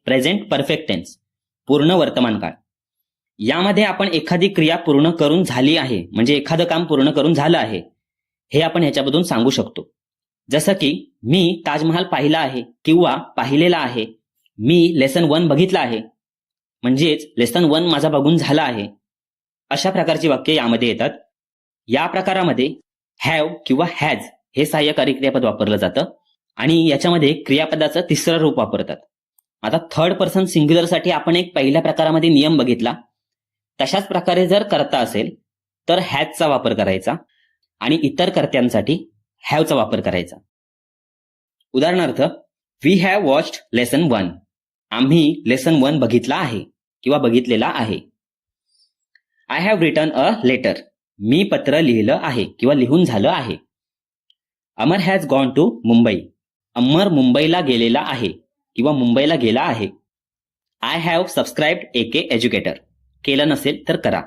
Present perfect tense, पूर्ण वर्तमान काळ. यामध्ये आपण एखादी क्रिया पूर्ण करून झाली आहे, म्हणजे एखादं काम पूर्ण करून झालं आहे, हे आपण ह्याच्यामधून सांगू शकतो. जसं की मी ताजमहाल पाहिला आहे किंवा पाहिलेला आहे, मी लेसन 1 बघितलं आहे, म्हणजेच लेसन 1 माझा बघून झाला आहे. अशा प्रकारची वाक्य यामध्ये येतात. या प्रकारामध्ये हॅव किंवा हॅज हे सहाय्यकारी क्रियापद वापरलं जातं आणि याच्यामध्ये क्रियापदाचं तिसरं रूप वापरतात. आता थर्ड पर्सन सिंग्युलरसाठी आपण एक पहिल्या प्रकारामध्ये नियम बघितला. तशाच प्रकारे जर करता असेल तर हॅजचा वापर करायचा आणि इतर कर्त्यांसाठी हॅवचा वापर करायचा. उदाहरणार्थ, वी हॅव वॉच्ड लेसन 1. आम्ही लेसन 1 बघितला आहे किंवा बघितलेला आहे. I have written a letter. मी पत्र लिहिलं आहे किंवा लिहून झालं आहे. Amar has gone to Mumbai. Amar मुंबईला गेलेला आहे किंवा मुंबईला गेला आहे. I have subscribed AK educator. केलं नसेल तर करा.